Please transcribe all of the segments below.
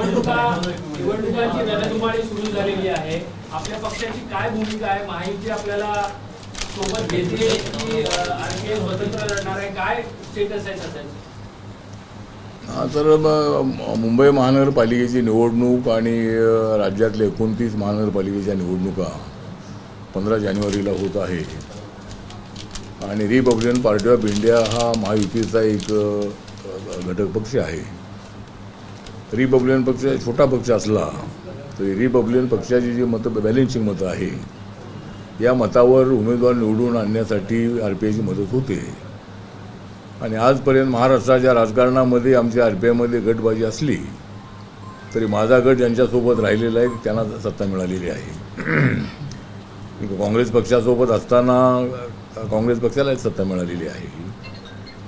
निवडणुकांची रणधुमाळी सुरू झालेली आहे. आपल्या पक्षाची काय भूमिका आहे? महायुती आपल्याला सोबत घेते की आणखी स्वतंत्र लढणार आहे? काय स्टेटस आहे सध्याचं? तर मुंबई महानगरपालिकेची निवडणूक आणि राज्यातल्या 29 महानगरपालिकेच्या निवडणुका 15 जानेवारीला होत आहे. आणि रिपब्लिकन पार्टी ऑफ इंडिया हा महायुतीचा एक घटक पक्ष आहे. रिपब्लिकन पक्ष छोटा पक्ष असला तरी रिपब्लिकन पक्षाची जी मतं बॅलेन्सिंग मतं आहे या मतावर उमेदवार निवडून आणण्यासाठी RPIची मदत होते. आणि आजपर्यंत महाराष्ट्राच्या राजकारणामध्ये आमच्या RPIमध्ये गटबाजी असली तरी माझा गट ज्यांच्यासोबत राहिलेला आहे त्यांना सत्ता मिळालेली आहे. काँग्रेस पक्षासोबत असताना काँग्रेस पक्षाला सत्ता मिळालेली आहे.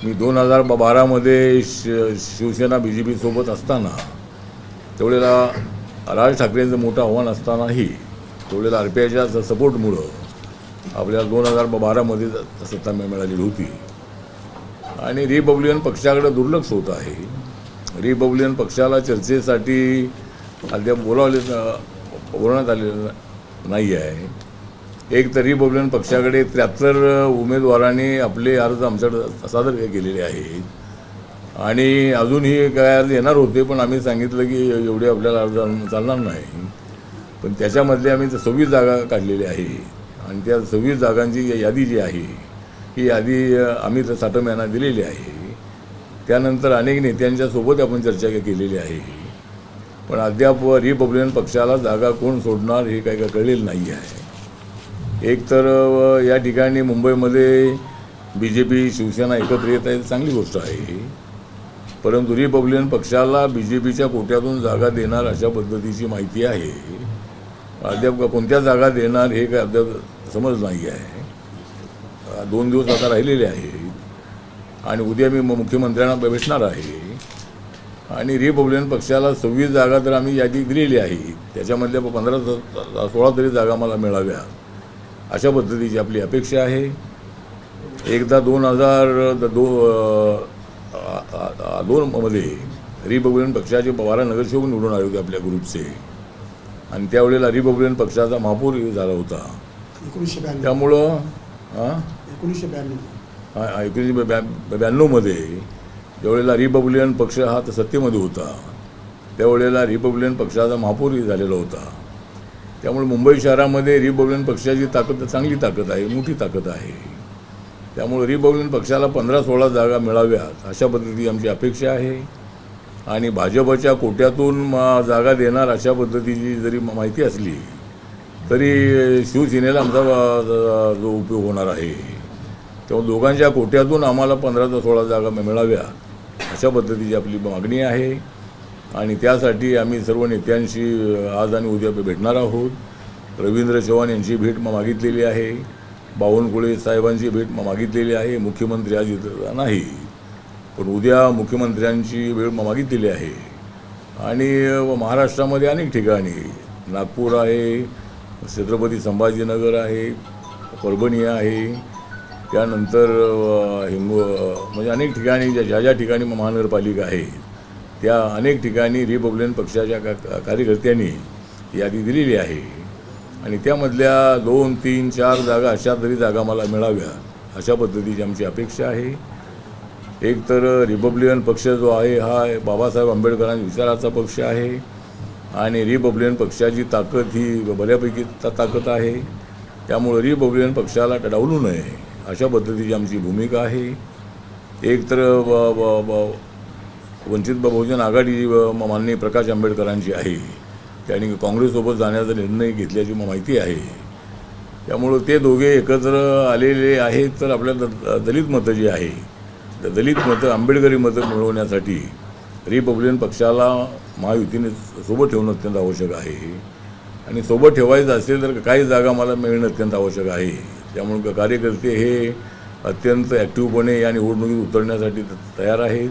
मी 2012मध्ये शिवसेना BJP सोबत असताना तेवढेला राज ठाकरेंचं मोठं आव्हान असतानाही तेवढेला RPIच्या सपोर्टमुळं आपल्याला 2012मध्ये सत्ता मिळालेली होती. आणि रिपब्लिकन पक्षाकडे दुर्लक्ष होत आहे. रिपब्लिकन पक्षाला चर्चेसाठी अद्याप बोलवण्यात आलेलं नाही आहे. एक तर रिपब्लिकन पक्षाकडे 73 उमेदवारांनी आपले अर्ज आमच्याकडे सादर केलेले आहेत. आणि अजूनही काय अर्ज येणार होते, पण आम्ही सांगितलं की एवढे आपल्याला अर्ज चालणार नाही. पण त्याच्यामधले आम्ही 26 जागा काढलेल्या आहे. आणि त्या 26 जागांची यादी जी आहे ही यादी आम्ही साठवण्यांना दिलेली आहे. त्यानंतर अनेक नेत्यांच्या सोबत आपण चर्चा केलेली आहे. पण अद्याप रिपब्लिकन पक्षाला जागा कोण सोडणार हे काही कळलेलं नाही आहे. एक तर या ठिकाणी मुंबईमध्ये BJP शिवसेना एकत्र येत आहे, चांगली गोष्ट आहे. परंतु रिपब्लिकन पक्षाला BJPच्या कोट्यातून जागा देणार अशा पद्धतीची माहिती आहे. अद्याप कोणत्या जागा देणार हे काय अद्याप समज नाही आहे. 2 दिवस आता राहिलेले आहेत आणि उद्या मी मुख्यमंत्र्यांना भेटणार आहे. आणि रिपब्लिकन पक्षाला 26 जागा तर आम्ही यादी दिलेली आहे. त्याच्यामधल्या 15-16 तरी जागा मला मिळाव्या अशा पद्धतीची आपली अपेक्षा आहे. एकदा 2002मध्ये रिपब्लिकन पक्षाचे 12 नगरसेवक निवडून आले होते आपल्या ग्रुपचे. आणि त्यावेळेला रिपब्लिकन पक्षाचा महापौर झाला होता. त्यामुळं 1992मध्ये ज्यावेळेला रिपब्लिकन पक्ष हा सत्तेमध्ये होता त्यावेळेला रिपब्लिकन पक्षाचा महापौर झालेला होता. त्यामुळे मुंबई शहरामध्ये रिपब्लिकन पक्षाची ताकद चांगली ताकद आहे, मोठी ताकद आहे. त्यामुळे रिपब्लिकन पक्षाला 15-16 जागा मिळाव्यात अशा पद्धतीची आमची अपेक्षा आहे. आणि भाजपच्या कोट्यातून जागा देणार अशा पद्धतीची जरी माहिती असली तरी शिवसेनेला आमचा जो उपयोग होणार आहे. तेव्हा दोघांच्या कोट्यातून आम्हाला 15-16 जागा मिळाव्या अशा पद्धतीची आपली मागणी आहे. आणि त्यासाठी आम्ही सर्व नेत्यांशी आज आणि उद्या भेटणार आहोत. रवींद्र चव्हाण यांची भेट मागितलेली आहे. बावनकुळे साहेबांची भेट मागितलेली आहे. मुख्यमंत्री आज इथं नाही, पण उद्या मुख्यमंत्र्यांची वेळ मागितलेली आहे. आणि महाराष्ट्रामध्ये अनेक ठिकाणी नागपूर आहे, छत्रपती संभाजीनगर आहे, परभणी आहे, त्यानंतर म्हणजे अनेक ठिकाणी ज्या ठिकाणी महानगरपालिका आहे त्या अनेक ठिकाणी रिपब्लिकन पक्षाच्या कार्यकर्त्यांनी यादी दिलेली आहे. आणि त्यामधल्या 2, 3, 4 जागा अशा तरी जागा मला मिळाव्या अशा पद्धतीची आमची अपेक्षा आहे. एक तर रिपब्लिकन पक्ष जो आहे हा बाबासाहेब आंबेडकरांच्या विचाराचा पक्ष आहे. आणि रिपब्लिकन पक्षाची ताकद ही बऱ्यापैकी ताकद आहे. त्यामुळे रिपब्लिकन पक्षाला डावलू नये अशा पद्धतीची आमची भूमिका आहे. एक तर वंचित बहुजन आघाडी माननीय प्रकाश आंबेडकरांची आहे. त्यांनी काँग्रेससोबत जाण्याचा निर्णय घेतल्याची माहिती आहे. त्यामुळं ते दोघे एकत्र आलेले आहेत. तर आपल्या दलित मतं जी आहे तर दलित मतं आंबेडकरी मतं मिळवण्यासाठी रिपब्लिकन पक्षाला महायुतीने सोबत ठेवणं अत्यंत आवश्यक आहे. आणि सोबत ठेवायचं असेल तर काही जागा मला मिळणं अत्यंत आवश्यक आहे. त्यामुळे कार्यकर्ते हे अत्यंत ॲक्टिव्हपणे या निवडणुकीत उतरण्यासाठी तयार आहेत.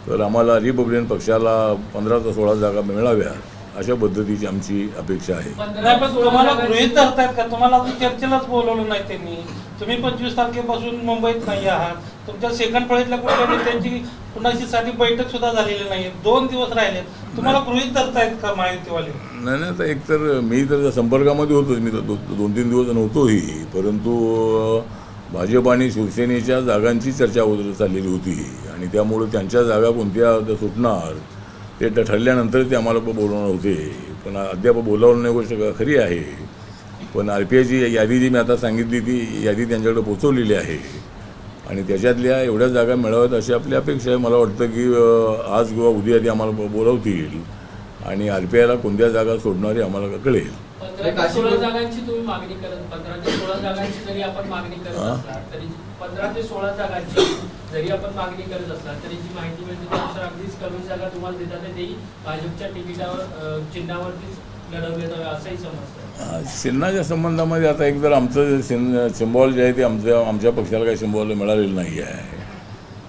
तर आम्हाला रिपब्लिकन पक्षाला 15-16 जागा मिळाव्या अशा पद्धतीची आमची अपेक्षा आहे. नाही, पण तुम्हाला गृहीत धरतायत का? तुम्हाला अजून चर्चेलाच बोलवलं नाही त्यांनी. तुम्ही 25 तारखेपासून मुंबईत नाही आहात. तुमच्या सेकंड फळीतल्या कुठल्या नेत्यांची कुणाची साधी बैठक सुद्धा झालेली नाही. 2 दिवस राहिलेत. तुम्हाला गृहीत धरतायत का महायुतीवाले? नाही नाही, तर एकतर मी तर संपर्कामध्ये होतोच. मी तर 2-3 दिवस नव्हतोही, परंतु भाजप आणि शिवसेनेच्या जागांची चर्चा चाललेली होती आणि त्यामुळे त्यांच्या जागा कोणत्या सुटणार ते ठरल्यानंतर ते आम्हाला बोलवणार होते. पण अद्याप बोलावलं नाही, गोष्ट खरी आहे. पण RPIची यादी जी मी आता सांगितली ती यादी त्यांच्याकडे पोचवलेली आहे आणि त्याच्यातल्या एवढ्या जागा मिळाव्यात अशी आपली अपेक्षा आहे. मला वाटतं की आज किंवा उद्या ते आम्हाला बोलावतील आणि RPIला कोणत्या जागा सोडणार हे आम्हाला कळेल. 15 ते 16 जागांची तुम्ही मागणी करत 15 ते 16 जागांची जरी आपण मागणी करत असला तरी 15 ते 16 जागांची जरी आपण मागणी करत असला तरी जी माहिती मिळते त्यानुसार अगदीच कमी जागा तुम्हाला देतात तेही भाजपच्या तिकिटावर चिन्हावरतीच लढवले जावे असंही समजतं. चिन्हाच्या संबंधामध्ये आता एकतर आमचं सिम्बॉल जे आहे ते आमच्या पक्षाला काही सिम्बॉल मिळालेलं नाही आहे.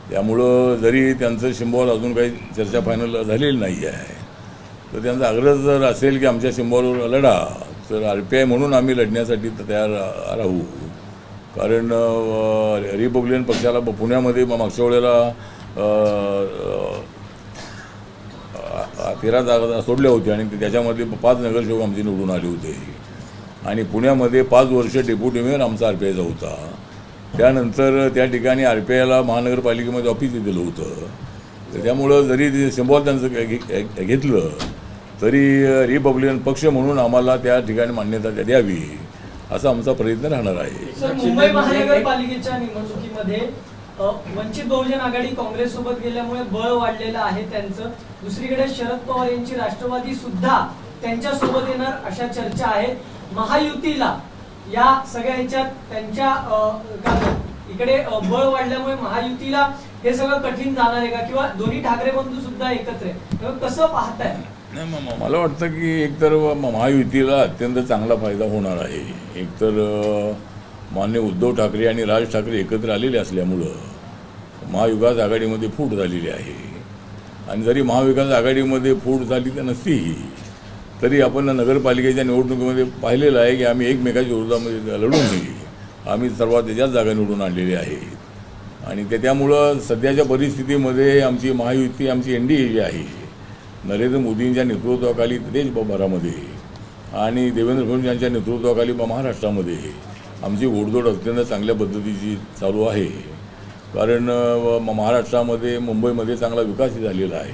त्यामुळं जरी त्यांचं सिम्बॉल अजून काही चर्चा फायनल झालेली नाही आहे तर त्यांचा आग्रह जर असेल की आमच्या सिम्बॉलवर लढा तर RPI म्हणून आम्ही लढण्यासाठी तयार राहू. कारण रिपब्लिकन पक्षाला पुण्यामध्ये मागच्या वेळेला 13 जागा सोडल्या होत्या आणि त्याच्यामध्ये 5 नगरसेवक आमचे निवडून आले होते आणि पुण्यामध्ये 5 वर्ष डेप्युटी मेयर आमचा RPIचा होता. त्यानंतर त्या ठिकाणी RPIला महानगरपालिकेमध्ये ऑफिस दिलं होतं. तर त्यामुळं जरी ते सिम्बॉल त्यांचं घेतलं तरी रिपब्लिकन पक्ष म्हणून आम्हाला त्या ठिकाणी मान्यता द्यावी असा आमचा प्रयत्न राहणार आहे. सर, मुंबई महानगरपालिकेच्या निवडणुकीमध्ये वंचित बहुजन आघाडी काँग्रेससोबत गेल्यामुळे बळ वाढलेलं आहे त्यांचं. दुसरीकडे शरद पवार यांची राष्ट्रवादी सुद्धा त्यांच्या सोबत येणार अशा चर्चा आहेत. महायुतीला या सगळ्यांच्या त्यांच्या इकडे बळ वाढल्यामुळे महायुतीला हे सगळं कठीण जाणार आहे का किंवा दोन्ही ठाकरे बंधू सुद्धा एकत्र आहे, कसं पाहताय? नाही, मला वाटतं की एकतर महायुतीला अत्यंत चांगला फायदा होणार आहे. एकतर माननीय उद्धव ठाकरे आणि राज ठाकरे एकत्र आलेले असल्यामुळं महाविकास आघाडीमध्ये फूट झालेली आहे आणि जरी महाविकास आघाडीमध्ये फूट झाली तर नसतीही तरी आपण नगरपालिकेच्या निवडणुकीमध्ये पाहिलेलं आहे की आम्ही एकमेकाच्या विरोधामध्ये लढूनही आम्ही सर्वात त्याच्याच जागा निवडून आणलेल्या आहेत आणि त्यामुळं सध्याच्या परिस्थितीमध्ये आमची महायुती आमची NDA जी आहे नरेंद्र मोदींच्या नेतृत्वाखाली देशभरामध्ये आणि देवेंद्र फडणवीस यांच्या नेतृत्वाखाली महाराष्ट्रामध्ये आमची घोडदौड अत्यंत चांगल्या पद्धतीची चालू आहे. कारण महाराष्ट्रामध्ये मुंबईमध्ये चांगला विकास झालेला आहे.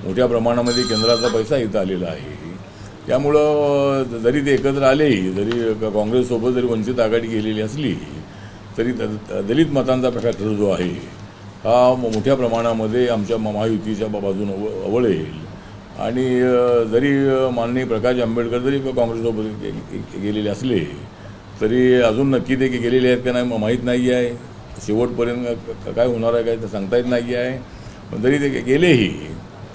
मोठ्या प्रमाणामध्ये केंद्राचा पैसा इथं आलेला आहे. त्यामुळं जरी ते एकत्र आलेही जरी काँग्रेससोबत जरी वंचित आघाडी गेलेली असली तरी दलित मतांचा प्रकार जो आहे हा मोठ्या प्रमाणामध्ये आमच्या महायुतीच्या बाजूने वळेल आणि जरी माननीय प्रकाश आंबेडकर जरी काँग्रेससोबत गेलेले असले तरी अजून नक्की ते गेलेले आहेत का नाही माहीत नाही आहे. शेवटपर्यंत काय होणार आहे काय तर सांगता येत नाही आहे. पण जरी ते गेलेही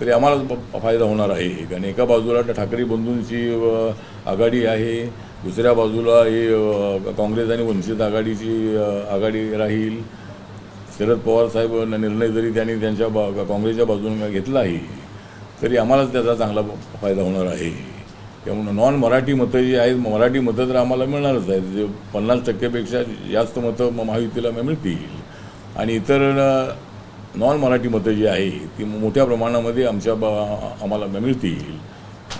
तरी आम्हाला फायदा होणार आहे. कारण एका बाजूला ठाकरे बंधूंची आघाडी आहे, दुसऱ्या बाजूला हे काँग्रेस आणि वंचित आघाडीची आघाडी राहील. शरद पवार साहेब निर्णय जरी त्यांनी त्यांच्या काँग्रेसच्या बाजूने घेतला आहे तरी आम्हालाच त्याचा चांगला फायदा होणार आहे. त्यामुळे नॉन मराठी मतं जी आहेत मराठी मतं तर आम्हाला मिळणारच आहेत. जे 50% जास्त मतं महायुतीला मिळतील आणि इतर नॉन मराठी मतं जी आहे ती मोठ्या प्रमाणामध्ये आम्हाला मिळतील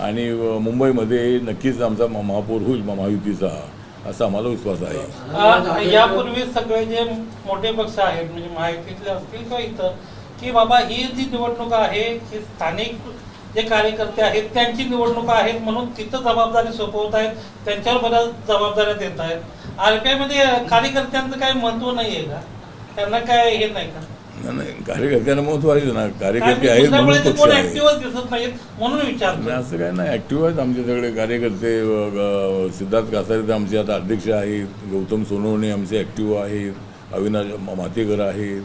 आणि मुंबईमध्ये नक्कीच आमचा महापौर होईल महायुतीचा असा आम्हाला विश्वास आहे. यापूर्वी सगळे जे मोठे पक्ष आहेत म्हणजे महायुतीतले असतील किंवा इतर की बाबा ही जी निवडणूक आहे ही स्थानिक जे कार्यकर्ते आहेत त्यांची निवडणूक आहेत म्हणून तिथं जबाबदारी सोपवत आहेत, त्यांच्यावर बऱ्याच जबाबदाऱ्या देत आहेत. RPI मध्ये कार्यकर्त्यांचं काही महत्व नाही आहे का? त्यांना काय हे नाही का? नाही, कार्यकर्त्यांना महत्व आहे ना. कार्यकर्ते आहेत म्हणून पक्ष आहे. ऍक्टिव्ह दिसत नाहीत म्हणून विचारतो. असं काय नाही, ऍक्टिव्ह आहेत आमचे सगळे कार्यकर्ते. सिद्धार्थ कासारे आमचे आता अध्यक्ष आहेत, गौतम सोनवणे आमचे ऍक्टिव्ह आहेत, अविनाश मातेकर आहेत,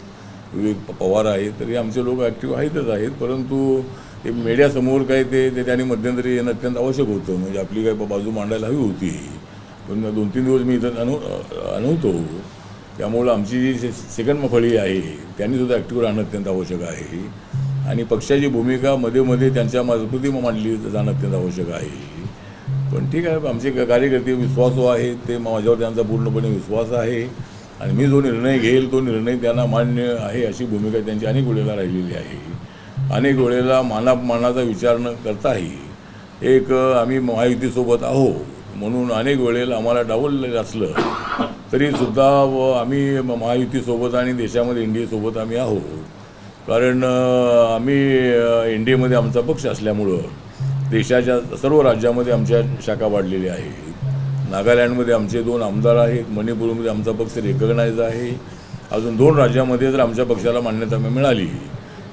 विवेक पवार आहेत. तरी आमचे लोक ऍक्टिव्ह आहेतच आहेत. परंतु ते मीडियासमोर काय ते त्यांनी मध्यंतरी येणं अत्यंत आवश्यक होतं. म्हणजे आपली काय बाजू मांडायला हवी होती. पण 2-3 दिवस मी इथं नव्हतो. त्यामुळं आमची जी सेकंड फळी आहे त्यांनीसुद्धा ॲक्टिव्ह राहणं अत्यंत आवश्यक आहे. आणि पक्षाची भूमिका मध्ये मध्ये त्यांच्या मजबूती मांडली जाणं अत्यंत आवश्यक आहे. पण ठीक आहे, आमचे कार्यकर्ते विश्वासू आहेत, ते माझ्यावर त्यांचा पूर्णपणे विश्वास आहे आणि मी जो निर्णय घेईल तो निर्णय त्यांना मान्य आहे अशी भूमिका त्यांची अनेक वेळेला राहिलेली आहे. अनेक वेळेला मानाचा विचार न करताही एक आम्ही महायुतीसोबत आहो म्हणून अनेक वेळेला आम्हाला डावललेलं असलं तरीसुद्धा आम्ही महायुतीसोबत आणि देशामध्ये इंडियासोबत आम्ही आहोत. कारण आम्ही इंडियामध्ये आमचा पक्ष असल्यामुळं देशाच्या सर्व राज्यामध्ये आमच्या शाखा वाढलेल्या आहेत. नागालँडमध्ये आमचे 2 आमदार आहेत, मणिपूरमध्ये आमचा पक्ष रेकग्नाइज आहे. अजून 2 राज्यामध्ये जर आमच्या पक्षाला मान्यता मिळाली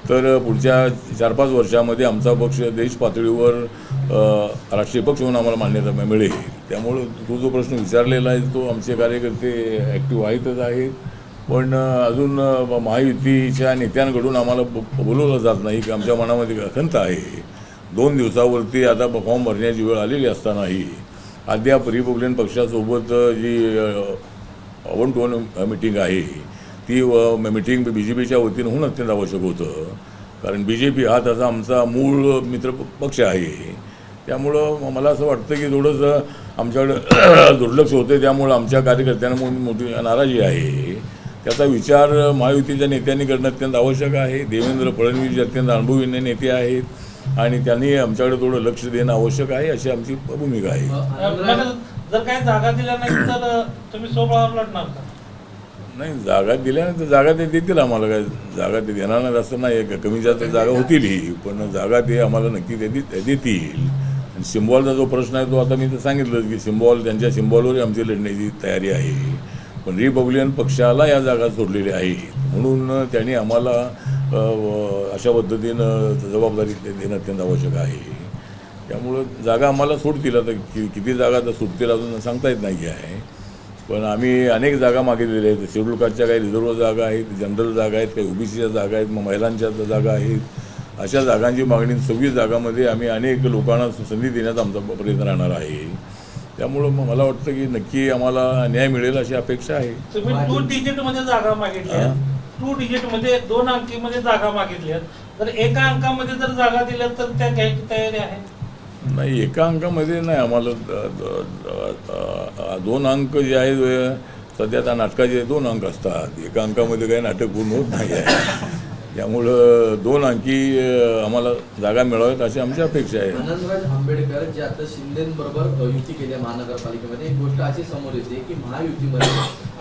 तर पुढच्या 4-5 वर्षामध्ये आमचा पक्ष देश पातळीवर राष्ट्रीय पक्ष म्हणून आम्हाला मान्यता मिळेल. त्यामुळं तो जो प्रश्न विचारलेला आहे तो आमचे कार्यकर्ते ॲक्टिव्ह आहेतच आहेत. पण अजून महायुतीच्या नेत्यांकडून आम्हाला बोलवलं जात नाही की आमच्या मनामध्ये खंत आहे. 2 दिवसावरती आता फॉर्म भरण्याची वेळ आलेली असतानाही अद्याप रिपब्लिकन पक्षासोबत जी 1-to-1 मीटिंग आहे ती मीटिंग BJPच्या वतीनं होणं अत्यंत आवश्यक होतं. कारण BJP हा त्याचा आमचा मूळ मित्र पक्ष आहे. त्यामुळं मला असं वाटतं की थोडंसं आमच्याकडं दुर्लक्ष होते. त्यामुळं आमच्या कार्यकर्त्यांना मोठी नाराजी आहे. त्याचा विचार महायुतीच्या नेत्यांनी करणं अत्यंत आवश्यक आहे. देवेंद्र फडणवीस अत्यंत अनुभवी नेते आहेत आणि त्यांनी आमच्याकडे थोडं लक्ष देणं आवश्यक आहे अशी आमची भूमिका आहे. जर काही जागा दिल्या नाही तर तुम्ही सोबळावर लढणार का? नाही, जागा दिल्यानंतर जागा ते देतील आम्हाला. काय जागा ते देणार नाही असं नाही, कमी जास्त जागा होतीलही, पण जागा ते आम्हाला नक्की देतील. आणि सिम्बॉलचा जो प्रश्न आहे तो आता मी तर सांगितलं की त्यांच्या सिम्बॉलवरही आमची लढण्याची तयारी आहे. पण रिपब्लिकन पक्षाला या जागा सोडलेल्या आहेत म्हणून त्यांनी आम्हाला अशा पद्धतीनं जबाबदारी देणं अत्यंत आवश्यक आहे. त्यामुळं जागा आम्हाला सोडतील. आता किती जागा तर सुटतील अजून सांगता येत नाही आहे. पण आम्ही अनेक जागा मागितलेल्या आहेत. शेड्यूल कास्टच्या काही रिझर्व्ह जागा आहेत, जनरल जागा आहेत, काही OBCच्या जागा आहेत, महिलांच्या जागा आहेत. अशा जागांची मागणी 26 जागांमध्ये आम्ही अनेक लोकांना संधी देण्याचा आमचा प्रयत्न राहणार आहे. त्यामुळं मला वाटतं की नक्की आम्हाला न्याय मिळेल अशी अपेक्षा आहे. तुम्ही 2 डिजिटमध्ये जागा मागितल्या, 2 डिजिटमध्ये 2 अंकीमध्ये जागा मागितल्या, तर एका अंकामध्ये जर जागा दिल्या तर त्या घ्यायची तयारी आहे? नाही, एका अंकामध्ये नाही. आम्हाला 2 अंक जे आहेत सध्या त्या नाटकाचे 2 अंक असतात. एका अंकामध्ये काही नाटक पूर्ण होत नाही आहे. त्यामुळं 2 अंकी आम्हाला जागा मिळाव्यात अशी आमची अपेक्षा आहे. आनंदराज आंबेडकर जे आता शिंदेबरोबर युती केली आहे महानगरपालिकेमध्ये, एक गोष्ट अशी समोर येते की महायुतीमध्ये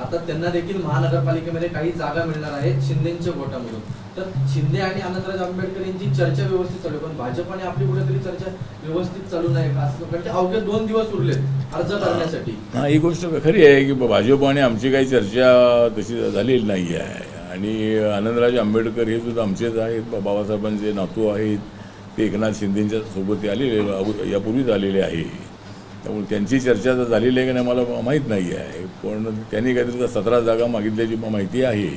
आता त्यांना देखील महानगरपालिकेमध्ये काही जागा मिळणार आहेत शिंदेच्या गोटामधून. तर शिंदे आणि आनंदराज आंबेडकर यांची चर्चा व्यवस्थित चालू आहे, पण भाजप आणि आपली कुठेतरी चर्चा व्यवस्थित चालू नाही असं कारण अवघे 2 दिवस उरलेत अर्ज करण्यासाठी. हा, ही गोष्ट खरी आहे की भाजप आणि आमची काही चर्चा तशी झालेली नाही आहे. आणि आनंदराज आंबेडकर हे सुद्धा आमचेच आहेत. बाबासाहेबांचे नातू आहेत. ते एकनाथ शिंदेच्या सोबत आलेले यापूर्वीच आलेले आहे. त्यामुळे त्यांची चर्चा तर झालेली आहे की नाही मला माहीत नाही आहे. पण त्यांनी काहीतरी 17 जागा मागितल्याची माहिती आहे.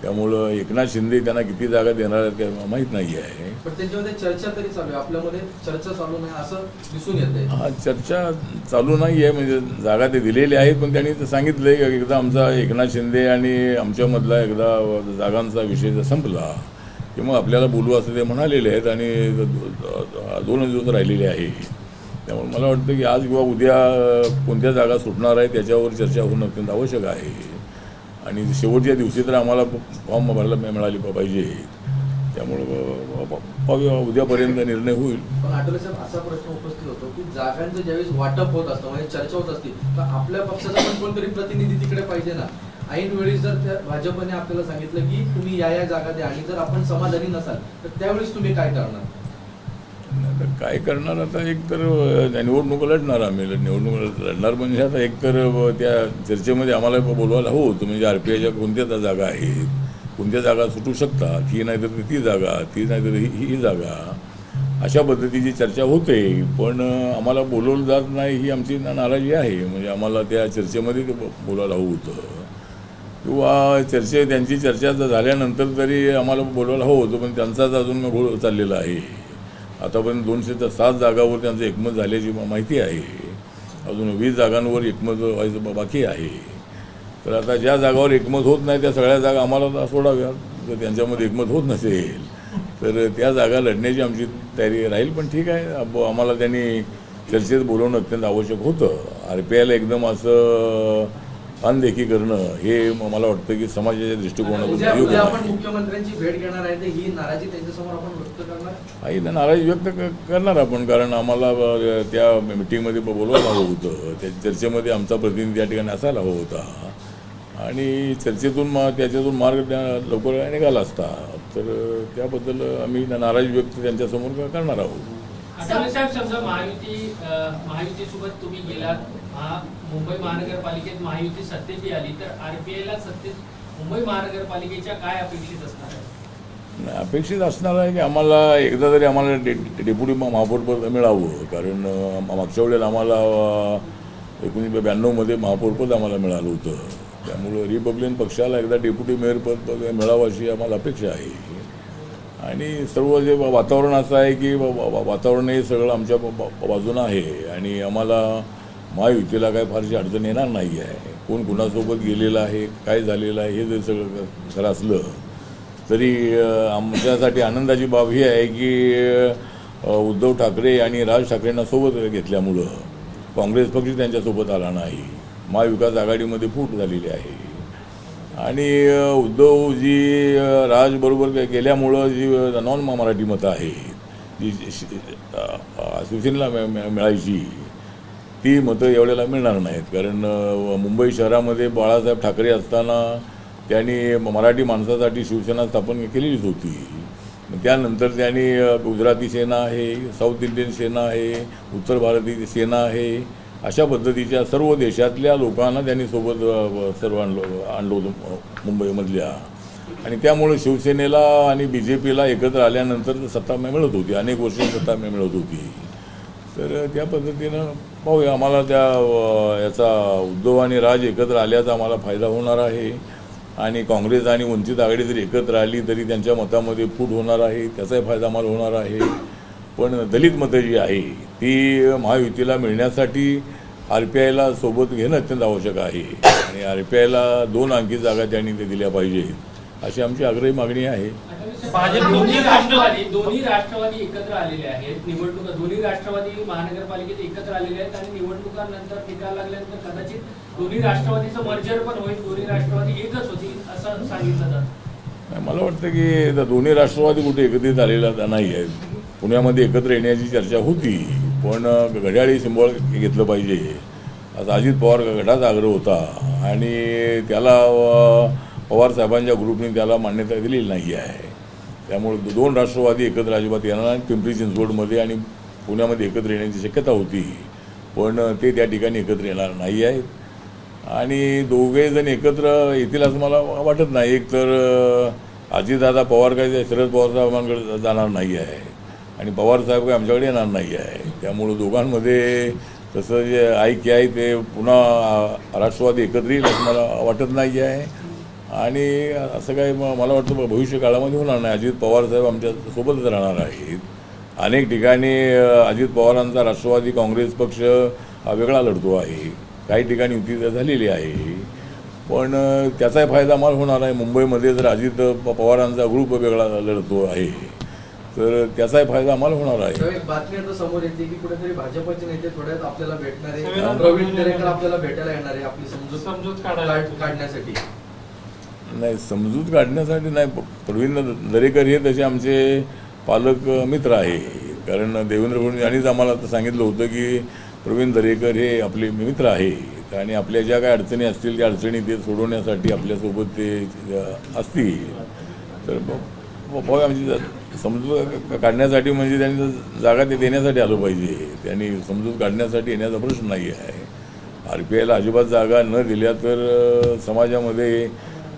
त्यामुळं एकनाथ शिंदे त्यांना किती जागा देणार आहेत काय माहीत नाही आहे. पण त्यांच्यामध्ये चर्चा तरी चालू आहे, आपल्यामध्ये चर्चा चालू नाही असं दिसून येत आहे. हा, चर्चा चालू नाही आहे. म्हणजे जागा ते दिलेली आहेत पण त्यांनी तर सांगितलं आहे की एकदा आमचा एकनाथ शिंदे आणि आमच्यामधला एकदा जागांचा विषय जर संपला की मग आपल्याला बोलू असं ते म्हणालेले आहेत. आणि 2 दिवस राहिलेले आहेत. त्यामुळे मला वाटतं की आज किंवा उद्या कोणत्या जागा सुटणार आहे त्याच्यावर चर्चा होणं अत्यंत आवश्यक आहे. आणि शेवटच्या दिवशी तर आम्हाला फॉर्म भरायला मिळाली पाहिजे. त्यामुळं उद्यापर्यंत निर्णय होईल. पण आठवले साहेब असा प्रश्न उपस्थित होतो की जागांचं ज्यावेळेस वाटप होत असतं म्हणजे चर्चा होत असते तर आपल्या पक्षाचा पण कोणतरी प्रतिनिधी तिकडे पाहिजे ना. ऐन वेळी जर त्या भाजपने आपल्याला सांगितलं की तुम्ही या जागा द्या आणि जर आपण समाधानी नसाल तर त्यावेळेस तुम्ही काय करणार? काय करणार आता, एक तर निवडणूक लढणार आम्ही. निवडणूक लढणार म्हणजे आता एक तर त्या चर्चेमध्ये आम्हाला बोलवायला हवं होतं. म्हणजे RPIच्या कोणत्या जागा आहेत, कोणत्या जागा सुटू शकतात, ही नाही तर ती जागा, ती नाही तर ही जागा, अशा पद्धतीची चर्चा होते. पण आम्हाला बोलवलं जात नाही ही आमची नाराजी आहे. म्हणजे आम्हाला त्या चर्चेमध्ये ते बोलायला हवं होतं किंवा त्यांची चर्चा झाल्यानंतर तरी आम्हाला बोलवायला हवं होतं. पण त्यांचाच अजून घोळ चाललेला आहे. आतापर्यंत 207 जागावर त्यांचं एकमत झाल्याची माहिती आहे. अजून 20 जागांवर एकमत व्हायचं बाकी आहे. तर आता ज्या जागावर एकमत होत नाही त्या सगळ्या जागा आम्हाला सोडाव्यात. जर त्यांच्यामध्ये एकमत होत नसेल तर त्या जागा लढण्याची आमची तयारी राहील. पण ठीक आहे, आम्हाला त्यांनी चर्चेत बोलवणं अत्यंत आवश्यक होतं. RPIला एकदम असं अनदेखी करणं हे मला वाटतं की समाजाच्या दृष्टिकोनातून उद्या योग्य उद्या आपण नाही. मुख्यमंत्र्यांची भेट घेणार आहे, तर ही नाराजी त्यांच्यासमोर आपण व्यक्त करणार. काही नाराजी व्यक्त करणार आपण, कारण आम्हाला त्या मिटिंगमध्ये बोलवायला हवं होतं. त्या चर्चेमध्ये आमचा प्रतिनिधी या ठिकाणी असायला हवा होता आणि चर्चेतून त्याच्यातून मार्ग लवकर निघाला असता. तर त्याबद्दल आम्ही नाराजी व्यक्त त्यांच्यासमोर करणार आहोत. आठवले साहेब, समजा महायुतीसोबत तुम्ही गेलात, मुंबई महानगरपालिकेत महायुती सत्तेत आली, तर RPIला सत्तेत मुंबई महानगरपालिकेच्या काय अपेक्षित असणार आहे? अपेक्षित असणार आहे की आम्हाला एकदा तरी आम्हाला डेप्युटी महापौरपद मिळावं. कारण मागच्या वेळेला आम्हाला 1992मध्ये महापौरपद आम्हाला मिळालं होतं. त्यामुळं रिपब्लिकन पक्षाला एकदा डेप्युटी मेयरपद मिळावं अशी आम्हाला अपेक्षा आहे. आणि सर्व जे वातावरण असं आहे की वातावरण हे सगळं आमच्या बाजूनं आहे आणि आम्हाला महायुतीला काय फारशी अडचण येणार नाही आहे. कोण कुणासोबत गेलेलं आहे, काय झालेलं आहे, हे जर सगळं खरं असलं तरी आमच्यासाठी आनंदाची बाब ही आहे की उद्धव ठाकरे आणि राज ठाकरेंना सोबत घेतल्यामुळं काँग्रेस पक्ष त्यांच्यासोबत आला नाही. महाविकास आघाडीमध्ये फूट झालेली आहे आणि उद्धवजी राजबरोबर गेल्यामुळं जी नॉन मराठी मतं आहे जी शिवसेनेला मिळायची ती मतं एवढ्याला मिळणार नाहीत. कारण मुंबई शहरामध्ये बाळासाहेब ठाकरे असताना त्यांनी मराठी माणसासाठी शिवसेना स्थापन केलेलीच होती. त्यानंतर त्यांनी गुजराती सेना आहे, साऊथ इंडियन सेना आहे, उत्तर भारतीय सेना आहे, अशा पद्धतीच्या सर्व देशातल्या लोकांना त्यांनी सोबत सर्व आणलं होतं मुंबईमधल्या. आणि त्यामुळे शिवसेनेला आणि BJPला एकत्र आल्यानंतर सत्ता मिळत होती, अनेक वर्ष सत्ता मिळत होती. तर त्या पद्धतीनं पाहूया, आम्हाला त्या याचा उद्धव आणि राज एकत्र आल्याचा आम्हाला फायदा होणार आहे आणि काँग्रेस आणि वंचित आघाडी जरी एकत्र आली तरी त्यांच्या मतामध्ये फूट होणार आहे, त्याचाही फायदा आम्हाला होणार आहे. पण दलित मतं जी आहे ती महायुतीला मिळण्यासाठी RPIला सोबत घेणं अत्यंत आवश्यक आहे आणि RPIला 2 अंकी जागा त्यांनी ते दिल्या पाहिजेत अशी आमची आग्रही मागणी आहे. दोन्ही राष्ट्रवादी एकत्र आलेले आहेत, निवडणुका दोन्ही राष्ट्रवादी महानगरपालिकेत एकत्र आलेले आहेत आणि निवडणुकांनंतर निकाल लागल्यानंतर कदाचित दोन्ही राष्ट्रवादीचं मर्जर पण होईल, दोन्ही राष्ट्रवादी एकच होतील असं सांगितलं जातं. मला वाटतं की दोन्ही राष्ट्रवादी कुठे एकत्रित आलेला नाही आहेत. पुण्यामध्ये एकत्र येण्याची चर्चा होती, पण घड्याळी सिंबॉल घेतलं पाहिजे आता अजित पवार गटाचा आग्रह होता आणि त्याला पवार साहेबांच्या ग्रुपने त्याला मान्यता दिलेली नाही आहे. त्यामुळे 2 राष्ट्रवादी एकत्र अजिबात येणार नाही. पिंपरी चिंचवडमध्ये आणि पुण्यामध्ये एकत्र येण्याची शक्यता होती, पण ते त्या ठिकाणी एकत्र येणार नाही आहेत आणि दोघेजण एकत्र येतील असं मला वाटत नाही. एक तर अजितदादा पवार काय शरद पवार साहेबांकडे जाणार नाही आहे आणि पवार साहेब काय आमच्याकडे येणार नाही आहे. त्यामुळं दोघांमध्ये तसं जे ऐक्य आहे ते पुन्हा राष्ट्रवादी एकत्र येईल असं मला वाटत नाही आहे आणि असं काय मला वाटतं भविष्य काळामध्ये होणार नाही. अजित पवारसाहेब आमच्यासोबतच राहणार आहेत. अनेक ठिकाणी अजित पवारांचा राष्ट्रवादी काँग्रेस पक्ष वेगळा लढतो आहे, काही ठिकाणी युती झालेली आहे, पण त्याचाही फायदा आम्हाला होणार आहे. मुंबईमध्ये जर अजित पवारांचा ग्रुप वेगळा लढतो आहे तर त्याचाही फायदा आम्हाला होणार आहे. एक बातमी आता समोर येते की कुठेतरी भाजपचे नेते थोड्यात आपल्याला भेटणारे, प्रवीण दरेकर आपल्याला भेटायला येणार आहे आपली समजूत काढण्यासाठी. नाही, समजूत काढण्यासाठी नाही. प्रवीण दरेकर हे तसे आमचे पालक मित्र आहे. कारण देवेंद्र फडणवीस यांनीच आम्हाला सांगितलं होतं की प्रवीण दरेकर हे आपले मित्र आहेत आणि आपल्या ज्या काही अडचणी असतील त्या अडचणी ते सोडवण्यासाठी आपल्यासोबत ते असतील. तर भाऊ आमची समजूत काढण्यासाठी म्हणजे त्यांनी जागा ते देण्यासाठी आलं पाहिजे. त्यांनी समजूत काढण्यासाठी येण्याचा प्रश्न नाही आहे. RPIला अजिबात जागा न दिल्या तर समाजामध्ये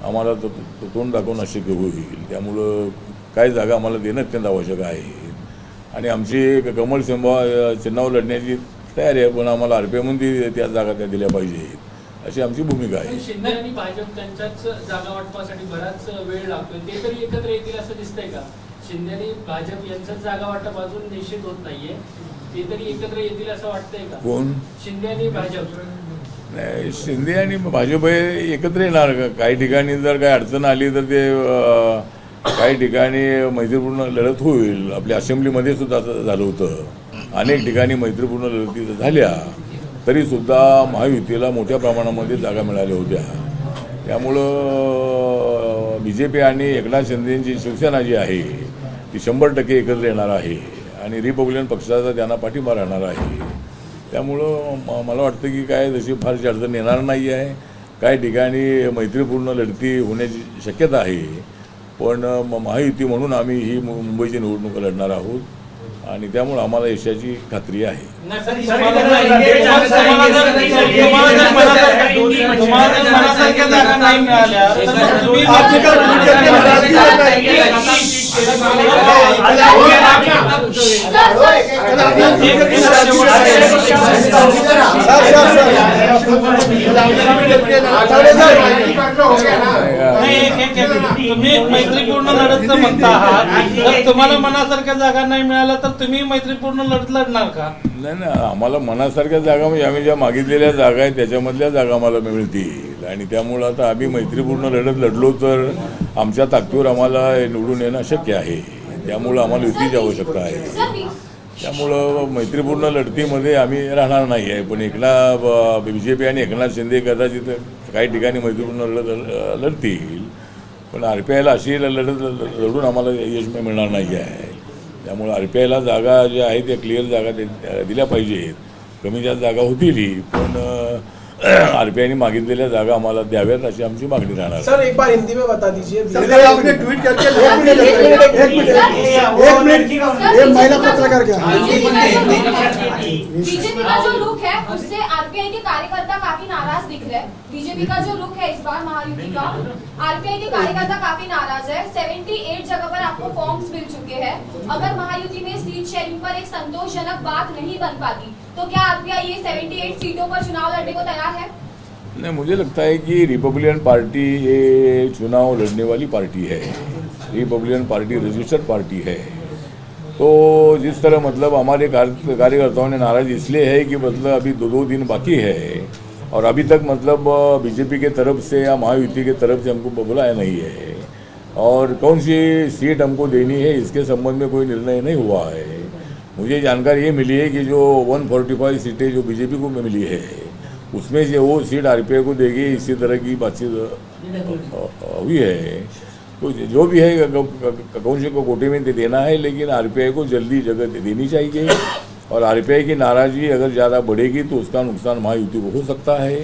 आम्हाला तोंड दाखवणं अशक्य होईल. त्यामुळं काही जागा आम्हाला देणं अत्यंत आवश्यक आहे आणि आमची कमल चिन्हावर लढण्याची तयारी आहे, पण आम्हाला RPIमध्ये त्या जागा त्या दिल्या पाहिजेत अशी आमची भूमिका आहे. शिंदे आणि भाजप त्यांच्याच जागा वाटपासाठी बराच वेळ लागतोय, ते तरी एकत्र येतील असं दिसतंय का? शिंदे आणि भाजप यांचंच जागा वाटप अजून निश्चित होत नाहीये, ते तरी एकत्र येतील असं वाटतंय का? कोण? शिंदे आणि भाजप. नाही, शिंदे आणि भाजप हे एकत्र येणार. काही ठिकाणी जर काही अडचण आली तर ते काही ठिकाणी मैत्रीपूर्ण लढत होईल. आपल्या असेंब्लीमध्ये सुद्धा असं झालं होतं. अनेक ठिकाणी मैत्रीपूर्ण लढती झाल्या तरीसुद्धा महायुतीला मोठ्या प्रमाणामध्ये जागा मिळाल्या होत्या. त्यामुळं BJP आणि एकनाथ शिंदेची शिवसेना जी आहे ती 100% एकत्र येणार आहे आणि रिपब्लिकन पक्षाचा त्यांना पाठिंबा राहणार आहे. त्यामुळं मला वाटतं की काय तशी फारशी अडचण येणार नाही आहे. काही ठिकाणी मैत्रीपूर्ण लढती होण्याची शक्यता आहे, पण महायुती म्हणून आम्ही ही मुंबईची निवडणूक लढणार आहोत आणि त्यामुळे आम्हाला यशाची खात्री आहे. तुम्ही मैत्रीपूर्ण लढत म्हणता आहात, तर तुम्हाला मनासारख्या जागा नाही मिळाल्या तर तुम्ही मैत्रीपूर्ण लढत लढणार का? नाही, आम्हाला मनासारख्या जागा म्हणजे आम्ही ज्या मागितलेल्या जागा आहेत त्याच्यामधल्या जागा आम्हाला मिळतील आणि त्यामुळं आता आम्ही मैत्रीपूर्ण लढत लढलो तर आमच्या ताकदीवर आम्हाला निवडून येणं शक्य आहे. त्यामुळं आम्हाला युतीची आवश्यकता आहे. त्यामुळं मैत्रीपूर्ण लढतीमध्ये आम्ही राहणार नाही आहे, पण BJP आणि एकनाथ शिंदे कदाचित काही ठिकाणी मैत्रीपूर्ण लढतील, पण RPIला अशी लढत लढून आम्हाला यश मिळणार नाही आहे. त्यामुळे RPIला जागा ज्या आहेत त्या क्लिअर जागा दिल्या पाहिजेत. कमी जास्त जागा होतीलही, पण RPIने मागितलेल्या जागा आम्हाला द्याव्यात अशी आमची मागणी राहणार. सर एक बार हिंदी में बता दीजिए. आपने ट्वीट करके एक मिनट ये महिला पत्रकार क्या बीजेपी का जो रुख है उससे आरपीआई के कार्यकर्ता काफी नाराज दिख रहे हैं. बीजेपी का जो रुख है इस बार महायुति का, आरपीआई के कार्यकर्ता काफी नाराज है. 78 जगह पर आपको फॉर्म्स मिल चुके हैं. अगर महायुति में सीट शेयरिंग पर एक संतोषजनक बात नहीं बन पाती तो क्या आरपीआई ये 78 सीटों पर चुनाव लड़ने को तैयार है? नहीं, मुझे लगता है कि रिपब्लिकन पार्टी ये चुनाव लड़ने वाली पार्टी है. रिपब्लिकन पार्टी रजिस्टर्ड पार्टी है. तो जिस तरह मतलब हमारे कार्यकर्ताओं ने नाराज इसलिए है कि मतलब अभी 2 दिन बाकी है और अभी तक मतलब BJP के तरफ से या महायुति के तरफ से हमको बुलाया नहीं है और कौन सी सीट हमको देनी है इसके संबंध में कोई निर्णय नहीं हुआ है. मुझे जानकारी ये मिली है कि जो 145 सीटें जो BJP को मिली है उसमें से वो सीट RPI को देगी, इसी तरह की बातचीत हुई है. तो जो भी है कौन से को कोटे में देना है, लेकिन RPI को जल्दी जगह देनी चाहिए और RPI की नाराज़गी अगर ज़्यादा बढ़ेगी तो उसका नुकसान महायुति को हो सकता है.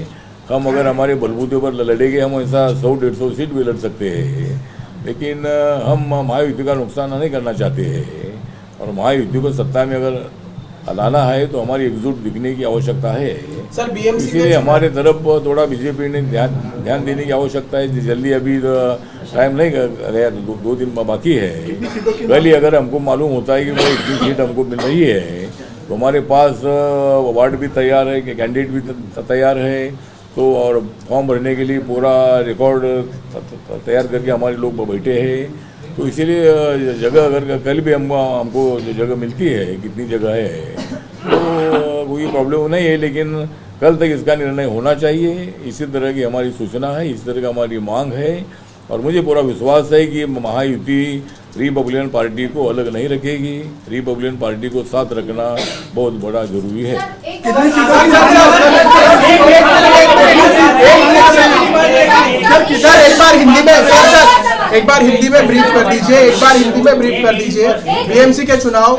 हम अगर हमारे बलबूते पर लड़ेंगे हम ऐसा 100-150 सीट भी लड़ सकते हैं, लेकिन हम महायुति का नुकसान नहीं करना चाहते हैं और महायुति को सत्ता में अगर लाना है तो हमारी एकजुट दिखने की आवश्यकता है. सर BMC इसलिए हमारे तरफ थोड़ा BJP ने ध्यान देने की आवश्यकता है. जल्दी अभी टाइम नहीं गया, 2 दिन बाकी है. कल ही अगर हमको मालूम होता है कि भाई इतनी सीट हमको मिल रही है तो हमारे पास वार्ड भी तैयार है, कैंडिडेट भी तैयार है, तो और फॉर्म भरने के लिए पूरा रिकॉर्ड तैयार करके हमारे लोग बैठे हैं. तो इसीलिए जगह अगर कल भी हमको जो जगह मिलती है, कितनी जगह है, तो कोई प्रॉब्लम नहीं है, लेकिन कल तक इसका निर्णय होना चाहिए. इसी तरह की हमारी सूचना है, इस तरह का हमारी मांग है और मुझे पूरा विश्वास है कि महायुति रिपब्लिकन पार्टी को अलग नहीं रखेगी. रिपब्लिकन पार्टी को साथ रखना बहुत बड़ा जरूरी है. सर एक बार हिंदी में ब्रीफ कर दीजिए. BMC के चुनाव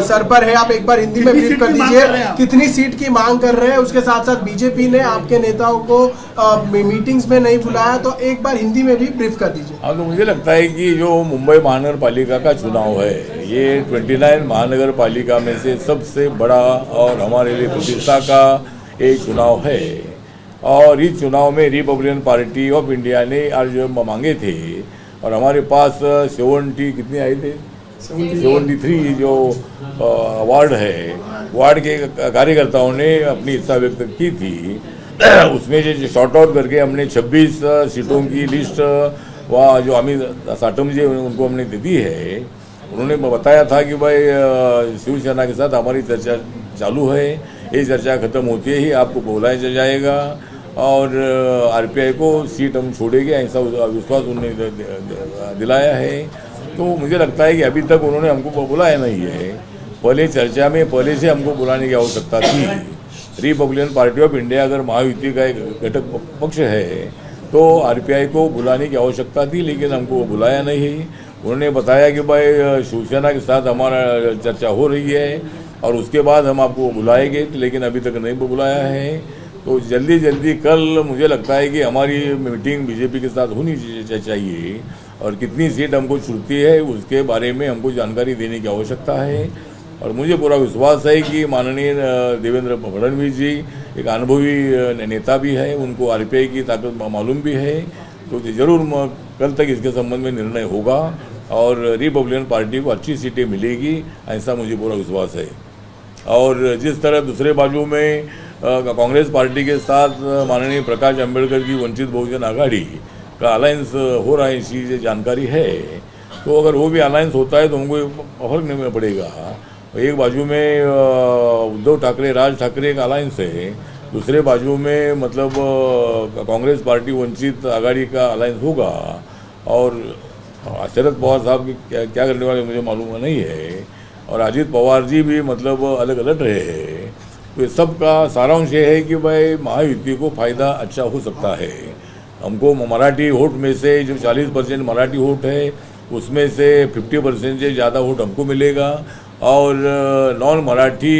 सर पर है, आप एक बार हिंदी में ब्रीफ कर दीजिए. कितनी सीट की मांग कर रहे हैं, उसके साथ साथ BJP ने आपके नेताओं को मीटिंग्स में नहीं बुलाया, तो एक बार हिंदी में भी ब्रीफ कर दीजिए. हाँ, तो मुझे लगता है कि जो मुंबई महानगर पालिका का चुनाव है ये 29 महानगर पालिका में से सबसे बड़ा और हमारे लिए प्रतिष्ठा का एक चुनाव है और इस चुनाव में रिपब्लिकन पार्टी ऑफ इंडिया ने आज जो मांगे थे और हमारे पास 70 कितने आए थे 73 जो वार्ड है, वार्ड के कार्यकर्ताओं ने अपनी इच्छा व्यक्त की थी. उसमें जो शॉर्ट आउट करके हमने 26 सीटों की लिस्ट वहाँ जो अमित साटम जी उनको हमने दे दी है. उन्होंने बताया था कि भाई शिवसेना के साथ हमारी चर्चा चालू है, ये चर्चा खत्म होती ही आपको बुलाया जाएगा और RPI को सीट हम छोड़ेंगे, ऐसा विश्वास उन्होंने दिलाया है. तो मुझे लगता है कि अभी तक उन्होंने हमको बुलाया नहीं है। पहले चर्चा में पहले से हमको बुलाने की आवश्यकता थी। रिपब्लिकन पार्टी ऑफ इंडिया अगर महायुति का एक घटक पक्ष है तो आरपीआई को बुलाने की आवश्यकता थी, लेकिन हमको बुलाया नहीं। उन्होंने बताया कि भाई शिवसेना के साथ हमारा चर्चा हो रही है और उसके बाद हम आपको बुलाएंगे, लेकिन अभी तक नहीं बुलाया है। तो जल्दी जल्दी कल मुझे लगता है कि हमारी मीटिंग बीजेपी के साथ होनी चाहिए और कितनी सीट हमको छूटती है उसके बारे में हमको जानकारी देने की आवश्यकता है। और मुझे पूरा विश्वास है कि माननीय देवेंद्र फडणवीस जी एक अनुभवी नेता भी है, उनको आरपीआई की ताकत मालूम भी है। तो जरूर कल तक इसके संबंध में निर्णय होगा और रिपब्लिकन पार्टी को अच्छी सीटें मिलेगी, ऐसा मुझे पूरा विश्वास है। और जिस तरह दूसरे बाजू में कांग्रेस पार्टी के साथ माननीय प्रकाश अंबेडकर की वंचित बहुजन आघाड़ी का अलायंस हो रहा है, इसकी जानकारी है। तो अगर वो भी अलायंस होता है तो हमको फर्क नहीं पड़ेगा। एक बाजू में उद्धव ठाकरे राज ठाकरे का अलायंस है, दूसरे बाजू में मतलब कांग्रेस पार्टी वंचित आघाड़ी का अलायंस होगा। और शरद पवार साहब क्या करने वाले मुझे मालूम नहीं है, और अजीत पवार जी भी मतलब अलग अलग रहे हैं। तो ये सब का सारांश ये है कि भाई महायुति को फायदा अच्छा हो सकता है। हमको मराठी वोट में से जो 40% मराठी वोट है उसमें से 50% से ज़्यादा वोट हमको मिलेगा और नॉन मराठी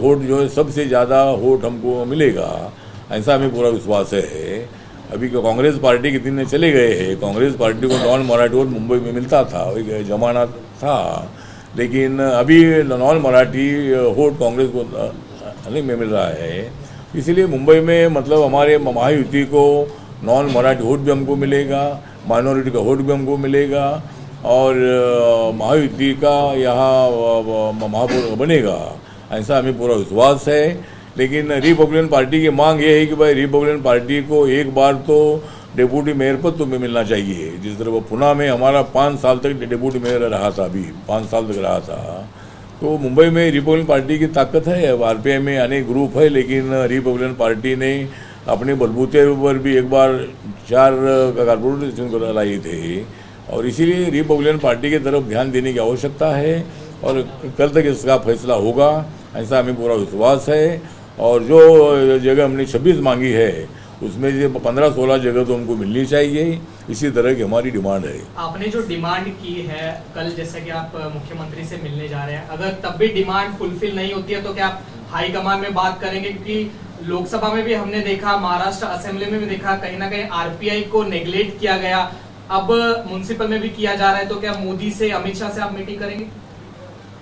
वोट जो है सबसे ज़्यादा वोट हमको मिलेगा, ऐसा हमें पूरा विश्वास है। अभी कांग्रेस पार्टी के दिन चले गए हैं, कांग्रेस पार्टी को नॉन मराठी वोट मुंबई में मिलता था, एक जमाना था, लेकिन अभी नॉन मराठी वोट कांग्रेस को नहीं मिल रहा है। इसलिए मुंबई में मतलब हमारे महायुति को नॉन मराठी वोट भी हमको मिलेगा, माइनॉरिटी का वोट भी हमको मिलेगा और महायुति का यहाँ महापौर बनेगा, ऐसा हमें पूरा विश्वास है। लेकिन रिपब्लिकन पार्टी की मांग ये है कि भाई रिपब्लिकन पार्टी को एक बार तो डेप्यूटी मेयर पद तो मिलना चाहिए। जिस तरह वो पुणे में हमारा 5 साल तक डेप्यूटी मेयर रहा था, अभी 5 साल तक रहा था। तो मुंबई में रिपब्लिकन पार्टी की ताकत है, आरपीआई में अनेक ग्रुप है, लेकिन रिपब्लिकन पार्टी ने अपने बलबूते पर भी एक बार 4 कारपोरेशन लाई थे और इसीलिए रिपब्लिकन पार्टी की तरफ ध्यान देने की आवश्यकता है और कल तक इसका फैसला होगा, ऐसा हमें पूरा विश्वास है। और जो जगह हमने 26 मांगी है उसमें से 15-16 जगह तो हमको मिलनी चाहिए, इसी तरह की हमारी डिमांड है। आपने जो डिमांड की है कल, जैसा कि आप मुख्यमंत्री से मिलने जा रहे हैं, अगर तब भी डिमांड फुलफिल नहीं होती है तो क्या आप हाईकमान में बात करेंगे? क्योंकि लोकसभा में भी हमने देखा, महाराष्ट्र असेंबली में भी देखा, कहीं ना कहीं आरपीआई को नेग्लेक्ट किया गया, अब म्युनिसिपल में भी किया जा रहा है। तो क्या मोदी से, अमित शाह से आप मीटिंग करेंगे?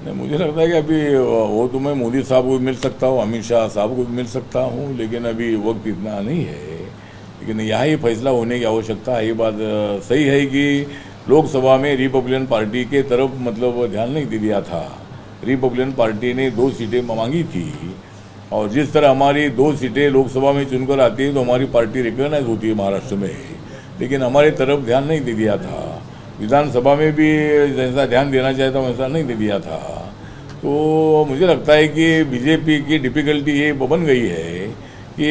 नहीं, मुझे लगता है कि अभी वो तो मैं मोदी साहब को भी मिल सकता हूँ, अमित शाह साहब को भी मिल सकता हूँ, लेकिन अभी वक्त इतना नहीं है। लेकिन यहाँ ही फैसला होने की आवश्यकता है। ये बात सही है कि लोकसभा में रिपब्लिकन पार्टी के तरफ मतलब ध्यान नहीं दिया था। रिपब्लिकन पार्टी ने 2 सीटें मांगी थी और जिस तरह हमारी 2 सीटें लोकसभा में चुनकर आती है तो हमारी पार्टी रिकॉग्नाइज होती है महाराष्ट्र में, लेकिन हमारी तरफ ध्यान नहीं दे दिया था। विधानसभा में भी जैसा ध्यान देना चाहता हूँ वैसा नहीं दे दिया था। तो मुझे लगता है कि बीजेपी की डिफ़िकल्टी ये बन गई है कि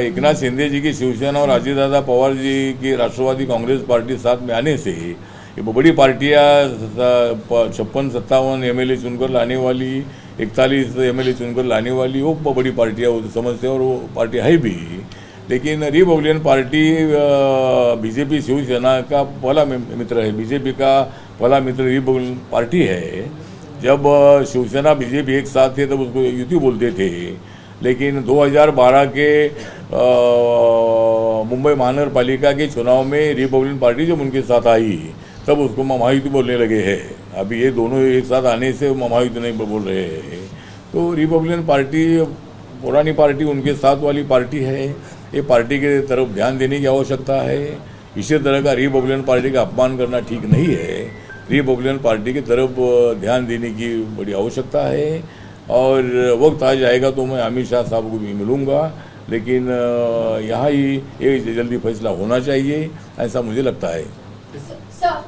एकनाथ शिंदे जी की शिवसेना और अजीतदादा पवार जी की राष्ट्रवादी कांग्रेस पार्टी साथ में आने से ये बड़ी पार्टियाँ 56-57 एमएलए चुनकर लाने वाली, 41 एमएलए चुनकर लाने वाली वो बड़ी पार्टियाँ वो समझते हैं और वो पार्टी है भी। लेकिन रिपब्लिकन पार्टी बीजेपी शिवसेना का पहला मित्र है, बीजेपी का पहला मित्र रिपब्लिकन पार्टी है। जब शिवसेना बीजेपी एक साथ थे तब उसको युति बोलते थे, लेकिन 2012 के मुंबई महानगर पालिका के चुनाव में रिपब्लिकन पार्टी जब उनके साथ आई तब उसको महायुति बोलने लगे हैं। अभी ये दोनों एक साथ आने से महायुति नहीं बोल रहे हैं। तो रिपब्लिकन पार्टी पुरानी पार्टी उनके साथ वाली पार्टी है, ये पार्टी के तरफ ध्यान देने की आवश्यकता है। इसी तरह का रिपब्लिकन पार्टी का अपमान करना ठीक नहीं है। रिपब्लिकन पार्टी की तरफ ध्यान देने की बड़ी आवश्यकता है और वक्त आ जाएगा तो मैं अमित शाह साहब को भी मिलूँगा, लेकिन यहाँ ही एक जल्दी फैसला होना चाहिए, ऐसा मुझे लगता है। सर,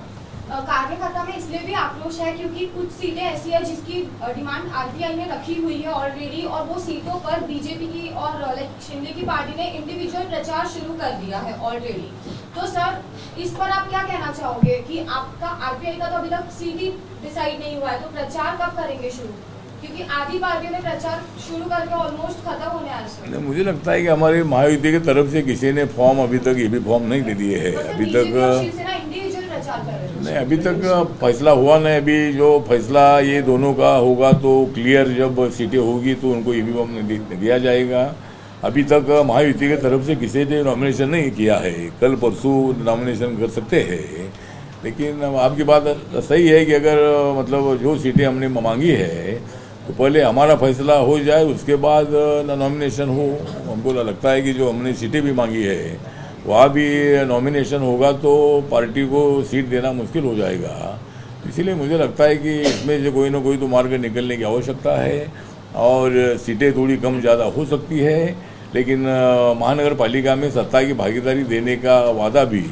कार्यकर्ता में इसलिए भी आक्रोश कुछ है, क्योंकि कुछ सीटें ऐसी है जिसकी डिमांड आरपीआई ने रखी हुई है ऑलरेडी, और वो सीटों पर बीजेपी की और शिंदे की पार्टी ने इंडिविजुअल प्रचार शुरू कर दिया है ऑलरेडी। तो सर इस पर आप क्या कहना चाहोगे कि आपका आरपीआई का तो अभी तक सीट ही डिसाइड नहीं हुआ है, तो प्रचार कब करेंगे शुरू? क्योंकि आधी पार्टियों ने प्रचार शुरू करके ऑलमोस्ट खत्म होने आ रहा है। मुझे लगता है कि हमारी महायुति की तरफ से किसी ने फॉर्म अभी तक ये भी फॉर्म नहीं दे दिए है। अभी तक इंडिविजुअल प्रचार कर रहे हैं। नहीं, अभी तक फैसला हुआ नहीं। अभी जो फैसला ये दोनों का होगा तो क्लियर जब सीटें होगी तो उनको ये भी फॉर्म दिया जाएगा। अभी तक महायुति की तरफ से किसी ने नॉमिनेशन नहीं किया है। कल परसों नॉमिनेशन कर सकते हैं, लेकिन आपकी बात सही है कि अगर मतलब जो सीटें हमने मांगी है तो पहले हमारा फैसला हो जाए, उसके बाद नॉमिनेशन हो। हमको लगता है कि जो हमने सीटें भी मांगी है वहाँ भी नॉमिनेशन होगा तो पार्टी को सीट देना मुश्किल हो जाएगा। इसीलिए मुझे लगता है कि इसमें से कोई ना कोई तो मार्ग निकलने की आवश्यकता है और सीटें थोड़ी कम ज़्यादा हो सकती है, लेकिन महानगर पालिका में सत्ता की भागीदारी देने का वादा भी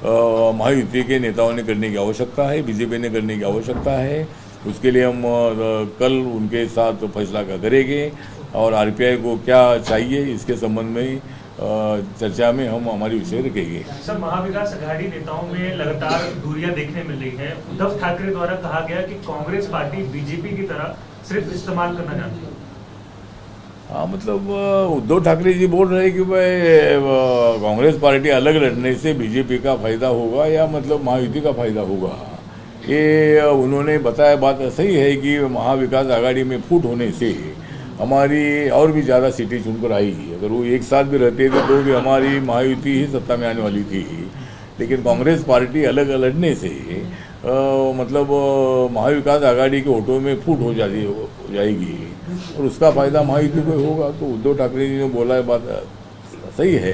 महायुति के नेताओं ने करने की आवश्यकता है, बीजेपी ने करने की आवश्यकता है। उसके लिए हम कल उनके साथ फैसला करेंगे और आरपीआई को क्या चाहिए इसके संबंध में चर्चा में हम हमारी विषय रखेंगे। सर, महाविकास आघाड़ी नेताओं में लगातार दूरियां देखने मिल रही है। उद्धव ठाकरे द्वारा कहा गया कि कांग्रेस पार्टी बीजेपी की तरह सिर्फ इस्तेमाल करना चाहती है। हाँ, मतलब उद्धव ठाकरे जी बोल रहे हैं कि भाई कांग्रेस पार्टी अलग लड़ने से बीजेपी का फायदा होगा या मतलब महायुति का फायदा होगा। ये उन्होंने बताया। बात सही है कि महाविकास आघाड़ी में फूट होने से हमारी और भी ज़्यादा सीटें चुनकर आई। अगर वो एक साथ भी रहते थे तो भी हमारी महायुति ही सत्ता में आने वाली थी, लेकिन कांग्रेस पार्टी अलग लड़ने से मतलब महाविकास आघाड़ी के वोटों में फूट हो जाएगी और उसका फायदा महायुति को होगा। तो उद्धव ठाकरे जी ने बोला है, बात सही है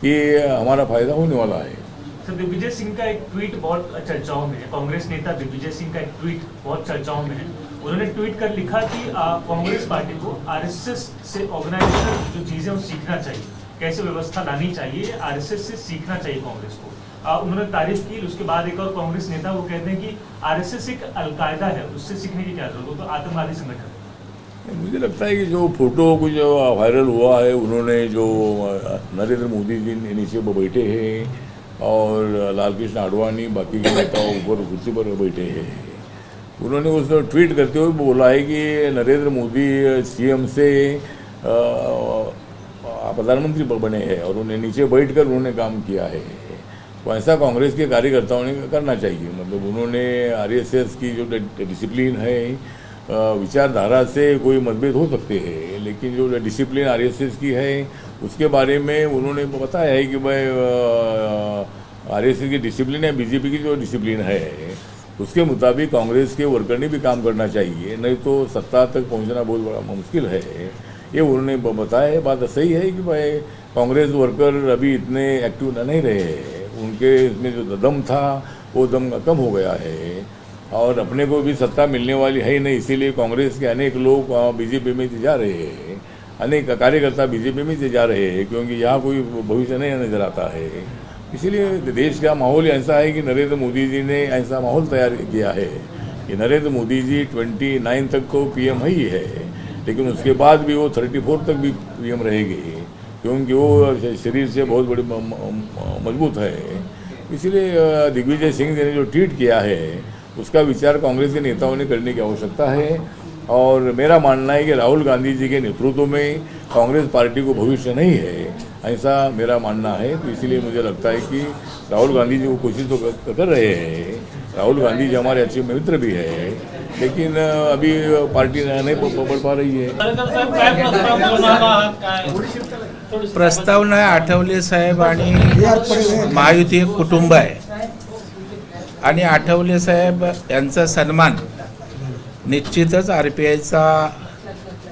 कि हमारा फायदा होने वाला है। सर, दिग्विजय सिंह का एक ट्वीट बहुत चर्चाओं में है। कांग्रेस नेता दिग्विजय सिंह का एक ट्वीट बहुत चर्चाओं में है। उन्होंने ट्वीट कर लिखा कि कांग्रेस पार्टी को आरएसएस से ऑर्गेनाइजेशन जो चीजें वो सीखना चाहिए, कैसे व्यवस्था लानी चाहिए, आरएसएस से सीखना चाहिए कांग्रेस को। उन्होंने तारीफ की। उसके बाद एक और कांग्रेस नेता वो कहते हैं कि आरएसएस एक अलकायदा है, उससे सीखने की क्या जरूरत हो, तो आतंकवादी संगठन। मुझे लगता है कि जो फोटो कुछ वायरल हुआ है, उन्होंने जो नरेंद्र मोदी जी नीचे बैठे हैं और लाल कृष्ण आडवाणी बाकी के नेताओं ऊपर कुर्सी पर बैठे हैं, उन्होंने उस ट्वीट करते हुए बोला है कि नरेंद्र मोदी सीएम से प्रधानमंत्री बने हैं और उन्हें नीचे बैठकर उन्होंने काम किया है। तो ऐसा कांग्रेस के कार्यकर्ताओं ने करना चाहिए। मतलब उन्होंने आरएसएस की जो डिसिप्लिन है, विचारधारा से कोई मतभेद हो सकते हैं, लेकिन जो डिसिप्लिन आरएसएस की है उसके बारे में उन्होंने बताया है कि भाई आरएसएस की डिसिप्लिन है, बीजेपी की जो डिसिप्लिन है उसके मुताबिक कांग्रेस के वर्कर ने भी काम करना चाहिए, नहीं तो सत्ता तक पहुंचना बहुत बड़ा मुश्किल है। ये उन्होंने बताया है। बात सही है कि भाई कांग्रेस वर्कर अभी इतने एक्टिव नहीं रहे, उनके इसमें जो दम था वो दम कम हो गया है और अपने को भी सत्ता मिलने वाली है ही नहीं, इसीलिए कांग्रेस के अनेक लोग बीजेपी में जा रहे हैं, अनेक कार्यकर्ता बीजेपी में जा रहे हैं, क्योंकि यहाँ कोई भविष्य नहीं नजर आता है। इसीलिए देश का माहौल ऐसा है कि नरेंद्र मोदी जी ने ऐसा माहौल तैयार किया है कि नरेंद्र मोदी जी 29 तक तो पीएम ही है, लेकिन उसके बाद भी वो 34 तक भी पीएम रहेंगे, क्योंकि वो शरीर से बहुत बड़ी मजबूत है। इसीलिए दिग्विजय सिंह ने जो ट्वीट किया है उसका विचार कांग्रेस के नेताओं ने करने की आवश्यकता है और मेरा मानना है कि राहुल गांधी जी के नेतृत्व में कांग्रेस पार्टी को भविष्य नहीं है, ऐसा मेरा मानना है। तो इसीलिए मुझे लगता है कि राहुल गांधी जी वो कोशिश तो कर रहे हैं। राहुल गांधी जी हमारे अच्छे मित्र भी है, लेकिन अभी पार्टी नहीं बढ़ पा रही है। प्रस्ताव नाही, आठवले साहेब आणि महायुती एक कुटुंब आहे आणि आठवले साहेब यांचा सन्मान निश्चितच आरपीआयचा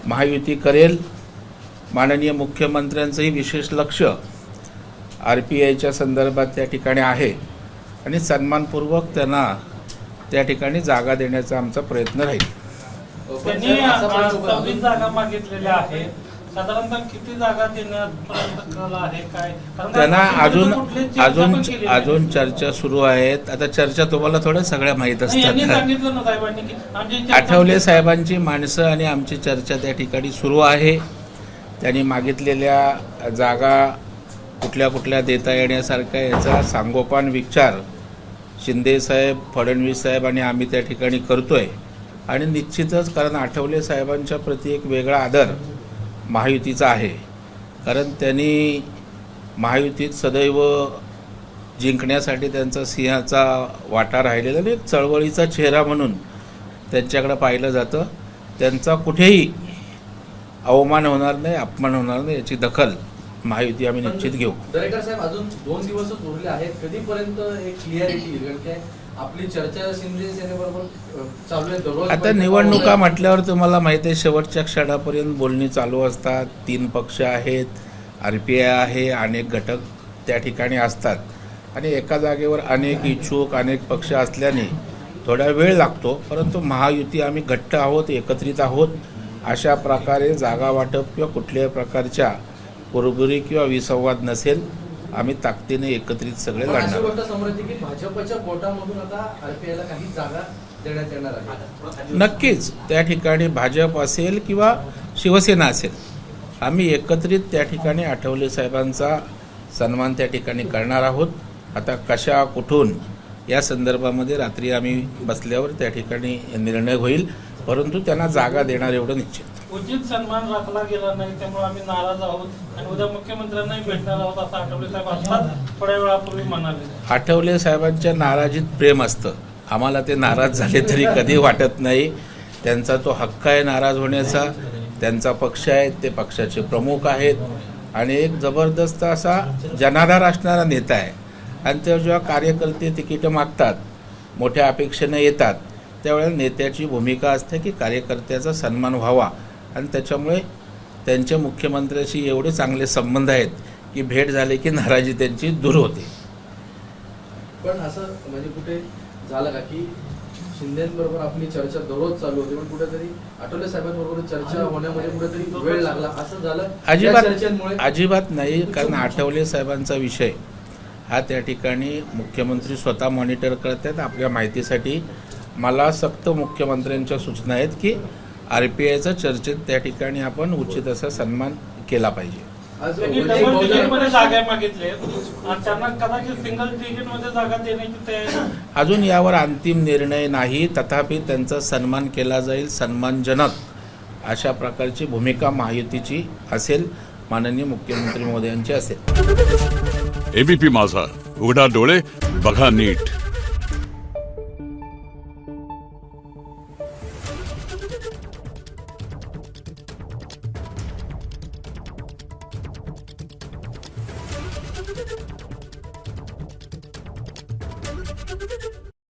महायुती करेल। माननीय मुख्यमंत्र्यांचंही विशेष लक्ष आरपीआयच्या संदर्भात त्या ठिकाणी आहे आणि सन्मानपूर्वक त्यांना त्या ठिकाणी जागा देण्याचा आमचा प्रयत्न राहील। त्यांनी 26 जागा मागितलेल्या आहेत, साधारणतः किती जागा देण्यापर्यंत कल आहे काय? कारण त्यांना अजून कुठली चर्चा पण केली नाही. अजून चर्चा सुरू आहेत. आता चर्चा तुम्हाला थोड्या सगळ्या माहीत नाही, यांनी असतात. सांगितलं ना साहेबांनी की आमची चर्चा- आठवले साहेबांची माणसं आणि आमची चर्चा त्या ठिकाणी सुरू आहे. त्यांनी मागितलेल्या जागा कुठल्या कुठल्या देता येण्यासारख्या याचा सांगोपान विचार शिंदे साहेब, फडणवीस साहेब आणि आम्ही त्या ठिकाणी करतोय. आणि निश्चितच कारण आठवले साहेबांच्या प्रति एक वेगळा आदर महायुतीचा आहे. कारण त्यांनी महायुतीत सदैव जिंकण्यासाठी त्यांचा सिंहाचा वाटा राहिलेला आणि एक चळवळीचा चेहरा म्हणून त्यांच्याकडे पाहिलं जातं. त्यांचा कुठेही अवमान होणार नाही, अपमान होणार नाही याची दखल महायुती आम्ही निश्चित घेऊ. दरेकर साहेब, अजून 2 दिवसच उरले आहेत. कधीपर्यंत एक क्लिअरिटी येईल? कारण काय आपली चर्चा शिंदे सेनेबरोबर चालू आहे दररोज. आता निवडणुका म्हटल्यावर तुम्हाला माहिती आहे शेवटच्या क्षणापर्यंत बोलणी चालू असतात. 3 पक्ष आहेत, RPI आहे, अनेक घटक त्या ठिकाणी असतात आणि एका जागेवर अनेक इच्छुक अनेक पक्ष असल्याने थोडा वेळ लागतो. परंतु महायुती आम्ही घट्ट आहोत, एकत्रित आहोत. अशा प्रकारे जागा वाटप किंवा कुठल्याही प्रकारच्या कुरबुरी किंवा विसंवाद नसेल. आम्ही ताकदीने एकत्रित सगळे पण अशी लढणार. गोष्ट समोर येते की भाजपच्या कोटामधून आता RPI ला काही जागा देण्यात येणार आहे. नक्कीच त्या ठिकाणी भाजप असेल किंवा शिवसेना असेल, आम्ही एकत्रित त्या ठिकाणी आठवले साहेबांचा सन्मान त्या ठिकाणी करणार आहोत. आता कशा कुठून या संदर्भामध्ये रात्री आम्ही बसल्यावर त्या ठिकाणी निर्णय होईल. परंतु त्यांना जागा देणार एवढं निश्चित. उचित सन्मान राखला गेला नाही त्यामुळे आम्ही नाराज आहोत आणि उद्या मुख्यमंत्र्यांनाही भेटणार आहोत असं आठवले साहेब आता थोड्या वेळापूर्वी म्हणाले. आठवले साहेबांच्या नाराजीत प्रेम असतं. आम्हाला ते नाराज झाले तरी कधी वाटत नाही. त्यांचा तो हक्क आहे नाराज होण्याचा. त्यांचा पक्ष आहे, ते पक्षाचे प्रमुख आहेत आणि एक जबरदस्त असा जनाधार असणारा नेता आहे. आणि ते जेव्हा कार्यकर्ते तिकीटं मागतात, मोठ्या अपेक्षेनं येतात, त्यावेळेला नेत्याची भूमिका असते की कार्यकर्त्याचा सन्मान व्हावा. आणि त्याच्यामुळे त्यांचे मुख्यमंत्र्याशी एवढे चांगले संबंध आहेत की भेट झाली की नाराजी त्यांची दूर होते. पण असं म्हणजे कुठे झालं का की शिंदेबरोबर आपली चर्चा दररोज चालू होती पण कुठेतरी आठवले साहेबांबरोबर चर्चा होण्यामध्ये कुठेतरी वेळ लागला असं झालं? या चर्चेमुळे अजिबात नाही. कारण आठवले साहेबांचा विषय हा त्या ठिकाणी मुख्यमंत्री स्वतः मॉनिटर करतात. आपल्या माहितीसाठी मला सक्त मुख्यमंत्र्यांच्या सूचना आहेत की RPIचा चर्चेत त्या ठिकाणी आपण उचित असा सन्मान केला पाहिजे. आज त्यांनी डबल तिकीटमध्ये जागा मागितले आणि त्यांना कदाचित सिंगल तिकीटमध्ये जागा देण्याची तयारी. अजून यावर अंतिम निर्णय नाही. तथापि त्यांचा सन्मान केला जाईल. सन्मानजनक अशा प्रकारची भूमिका महायुतीची असेल, माननीय मुख्यमंत्री महोदयांची असेल. ABP माझा, उघडा डोळे बघा नीट.